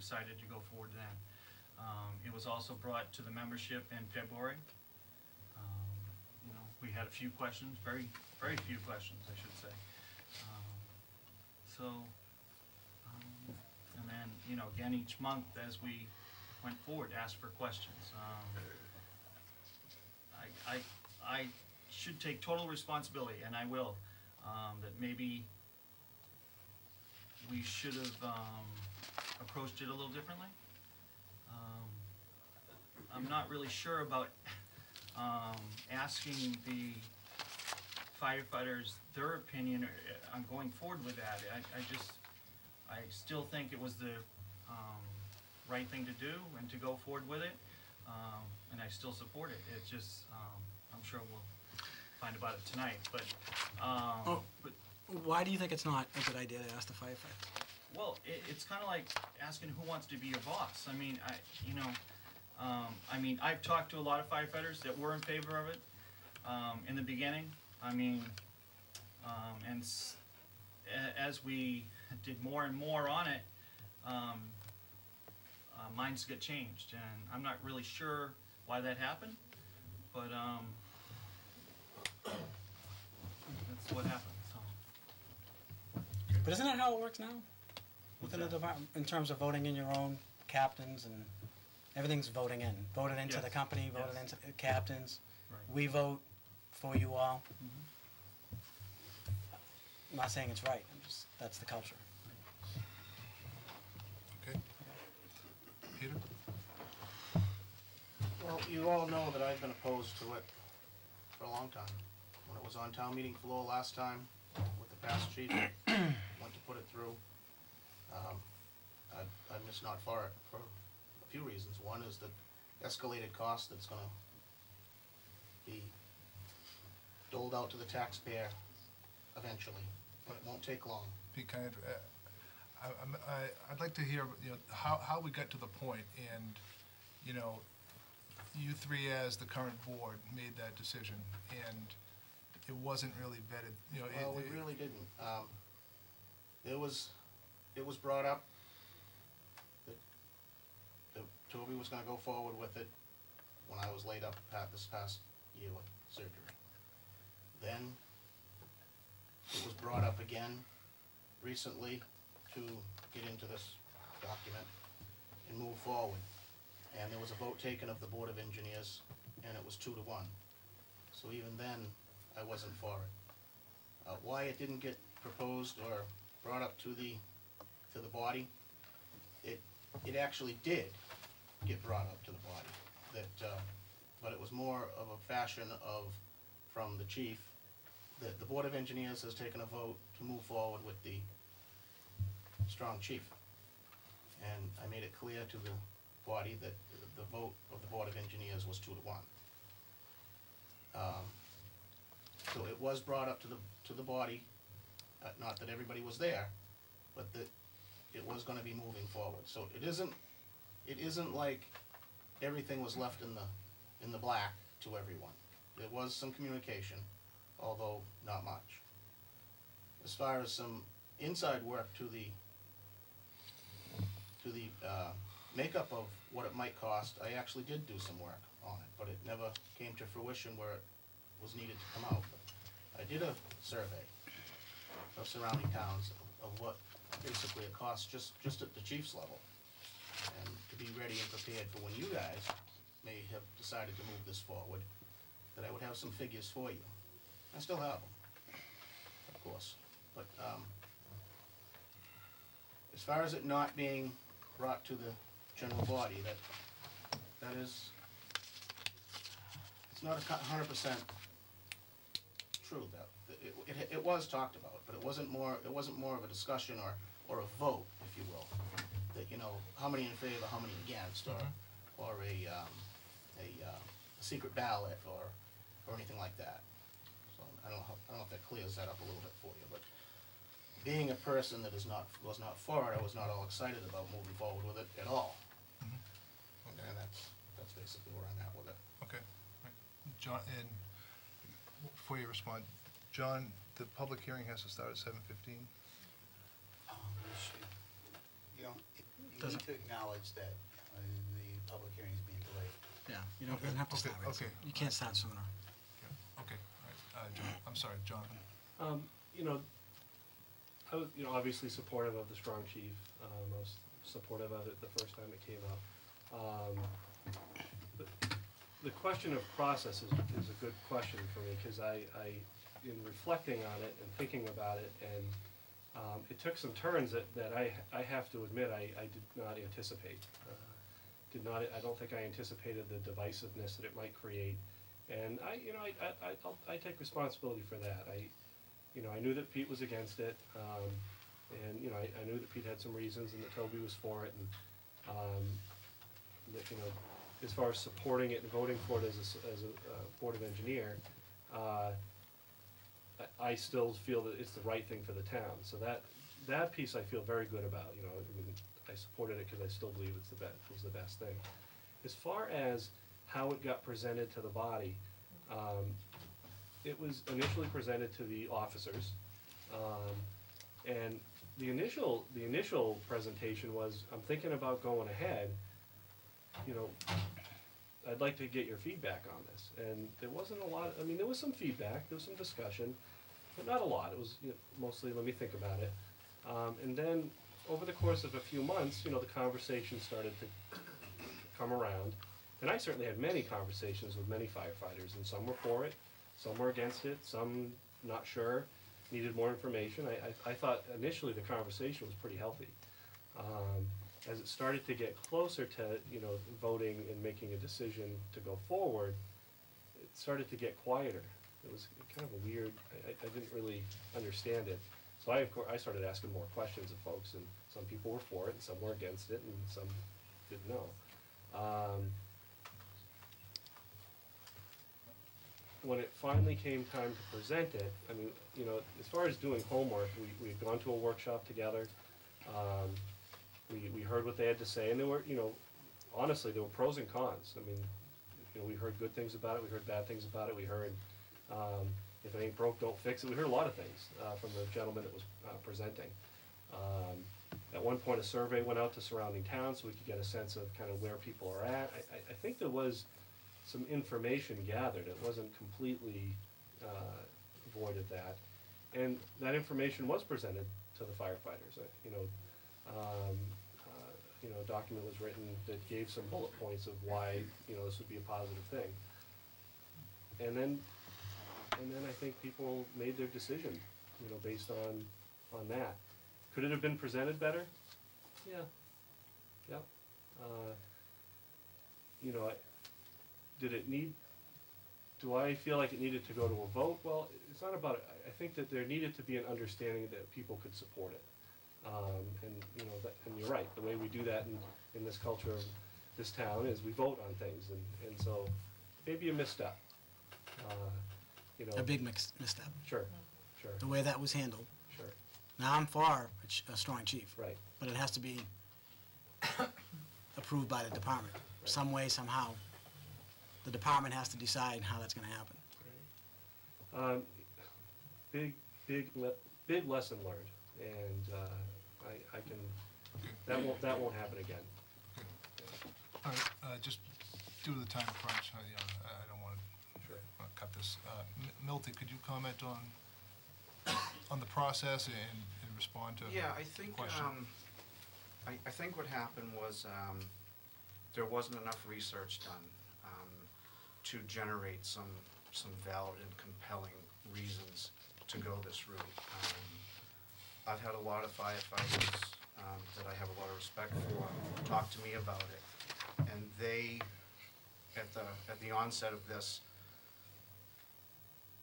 decided to go forward then. It was also brought to the membership in February. You know, we had a few questions, very few questions, I should say. And then, you know, again, each month as we went forward, asked for questions. I should take total responsibility, and I will, that maybe we should have approached it a little differently. I'm not really sure about asking the firefighters their opinion on going forward with that. I still think it was the right thing to do and to go forward with it, and I still support it. It's just, I'm sure we'll find about it tonight, but why do you think it's not a good idea to ask the firefighters? Well, it's kind of like asking who wants to be your boss. I mean, I've talked to a lot of firefighters that were in favor of it in the beginning. I mean, and as we did more and more on it, minds get changed, and I'm not really sure why that happened, but that's what happened. So. But isn't that how it works now? Within the department, in terms of voting in your own captains, and everything's voting in. Voted into the company, voted into the captains. Right. We vote for you all. Mm-hmm. I'm not saying it's right. That's the culture. Okay. Peter? Well, you all know that I've been opposed to it for a long time. When it was on town meeting floor last time with the past chief, went to put it through. I'm just not for it for a few reasons. One is the escalated cost that's going to be doled out to the taxpayer eventually, but it won't take long. Pete, I'd like to hear, you know, how we got to the point, and you know, you three as the current board made that decision, and it wasn't really vetted. You know, well, we really didn't. It was brought up that Toby was going to go forward with it when I was laid up this past year with surgery. Then it was brought up again recently to get into this document and move forward. And there was a vote taken of the Board of Engineers, and it was 2-1. So even then, I wasn't for it. Why it didn't get proposed or brought up to the body, it actually did get brought up to the body. But it was more of a fashion of, from the chief, that the Board of Engineers has taken a vote to move forward with the strong chief. And I made it clear to the body that the vote of the Board of Engineers was 2-1. So it was brought up to the body, not that everybody was there, but that it was going to be moving forward. So it isn't like everything was left in the black to everyone. There was some communication, although not much. As far as some inside work to the makeup of what it might cost, I actually did do some work on it, but it never came to fruition where it was needed to come out. But I did a survey of surrounding towns of what basically it costs just at the chief's level, and to be ready and prepared for when you guys may have decided to move this forward, that I would have some figures for you. I still have them, of course, but as far as it not being brought to the general body, that is, it's not 100% true. That it was talked about, but it wasn't more of a discussion or a vote, if you will. That, you know, how many in favor, how many against, or a secret ballot or anything like that. So I don't know if that clears that up a little bit for you, but being a person that was not for it, I was not all excited about moving forward with it at all. Okay. And that's basically where I'm at with it. Okay. Right. John, and before you respond, John, the public hearing has to start at 7:15. You know, You Doesn't- need to acknowledge that the public hearing is being delayed. Yeah, you don't, doesn't have to Okay, start right. okay. You can't start sooner. Okay, all right, John, I'm sorry, Jonathan. You know, I was, you know, obviously supportive of the strong chief. I was supportive of it the first time it came up. But the question of process is a good question for me, because I, in reflecting on it and thinking about it, and it took some turns that I have to admit I did not anticipate. I don't think I anticipated the divisiveness that it might create, and I take responsibility for that. I knew that Pete was against it, and I knew that Pete had some reasons, and that Toby was for it, and that, as far as supporting it and voting for it as a Board of Engineer, I still feel that it's the right thing for the town. So that piece I feel very good about. I supported it because I still believe it was the best thing. As far as how it got presented to the body, it was initially presented to the officers, and the initial presentation was, I'm thinking about going ahead. I'd like to get your feedback on this. And there wasn't a lot. There was some feedback, there was some discussion, but not a lot. It was mostly, let me think about it. And then over the course of a few months, the conversation started to come around. And I certainly had many conversations with many firefighters, and some were for it, some were against it, some not sure, needed more information. I thought initially the conversation was pretty healthy. As it started to get closer to, voting and making a decision to go forward, it started to get quieter. It was kind of a weird, I didn't really understand it. So I started asking more questions of folks, and some people were for it, and some were against it, and some didn't know. When it finally came time to present it, as far as doing homework, we had gone to a workshop together. We heard what they had to say, and there were, honestly, there were pros and cons. We heard good things about it, we heard bad things about it, we heard, if it ain't broke, don't fix it. We heard a lot of things from the gentleman that was presenting. At one point, a survey went out to surrounding towns so we could get a sense of kind of where people are at. I think there was some information gathered. It wasn't completely void of that. And that information was presented to the firefighters. A document was written that gave some bullet points of why this would be a positive thing. And then I think people made their decision, based on that. Could it have been presented better? Yeah. Yep. Did it need? Do I feel like it needed to go to a vote? Well, it's not about it. I think that there needed to be an understanding that people could support it. And you're right, the way we do that in this culture of this town is we vote on things, and so maybe a misstep. A big misstep. Sure. The way that was handled. Sure. Now, I'm for a strong chief. Right. But it has to be approved by the department. Right. Some way, somehow. The department has to decide how that's gonna happen. Right. Big lesson learned, and I can, that won't happen again. All right, just due to the time crunch, I don't want to cut this. Milty, could you comment on the process and respond to Yeah, I think, question? I think what happened was there wasn't enough research done to generate some valid and compelling reasons to go this route. I've had a lot of firefighters that I have a lot of respect for talk to me about it, and they, at the onset of this,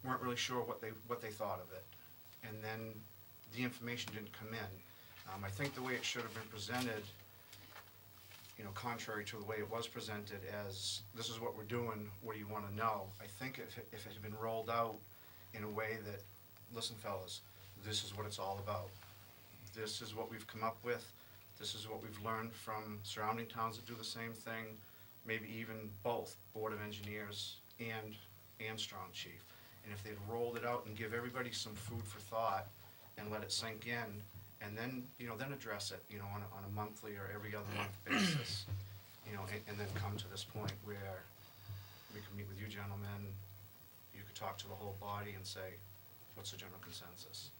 weren't really sure what they thought of it, and then the information didn't come in. I think the way it should have been presented, contrary to the way it was presented as, this is what we're doing, what do you want to know? I think if it had been rolled out in a way that, listen fellas, this is what it's all about. This is what we've come up with. This is what we've learned from surrounding towns that do the same thing, maybe even both, Board of Engineers and Strong Chief. And if they'd rolled it out and give everybody some food for thought and let it sink in, and then, then address it, on a monthly or every other month basis, and then come to this point where we can meet with you gentlemen, you could talk to the whole body and say, what's the general consensus?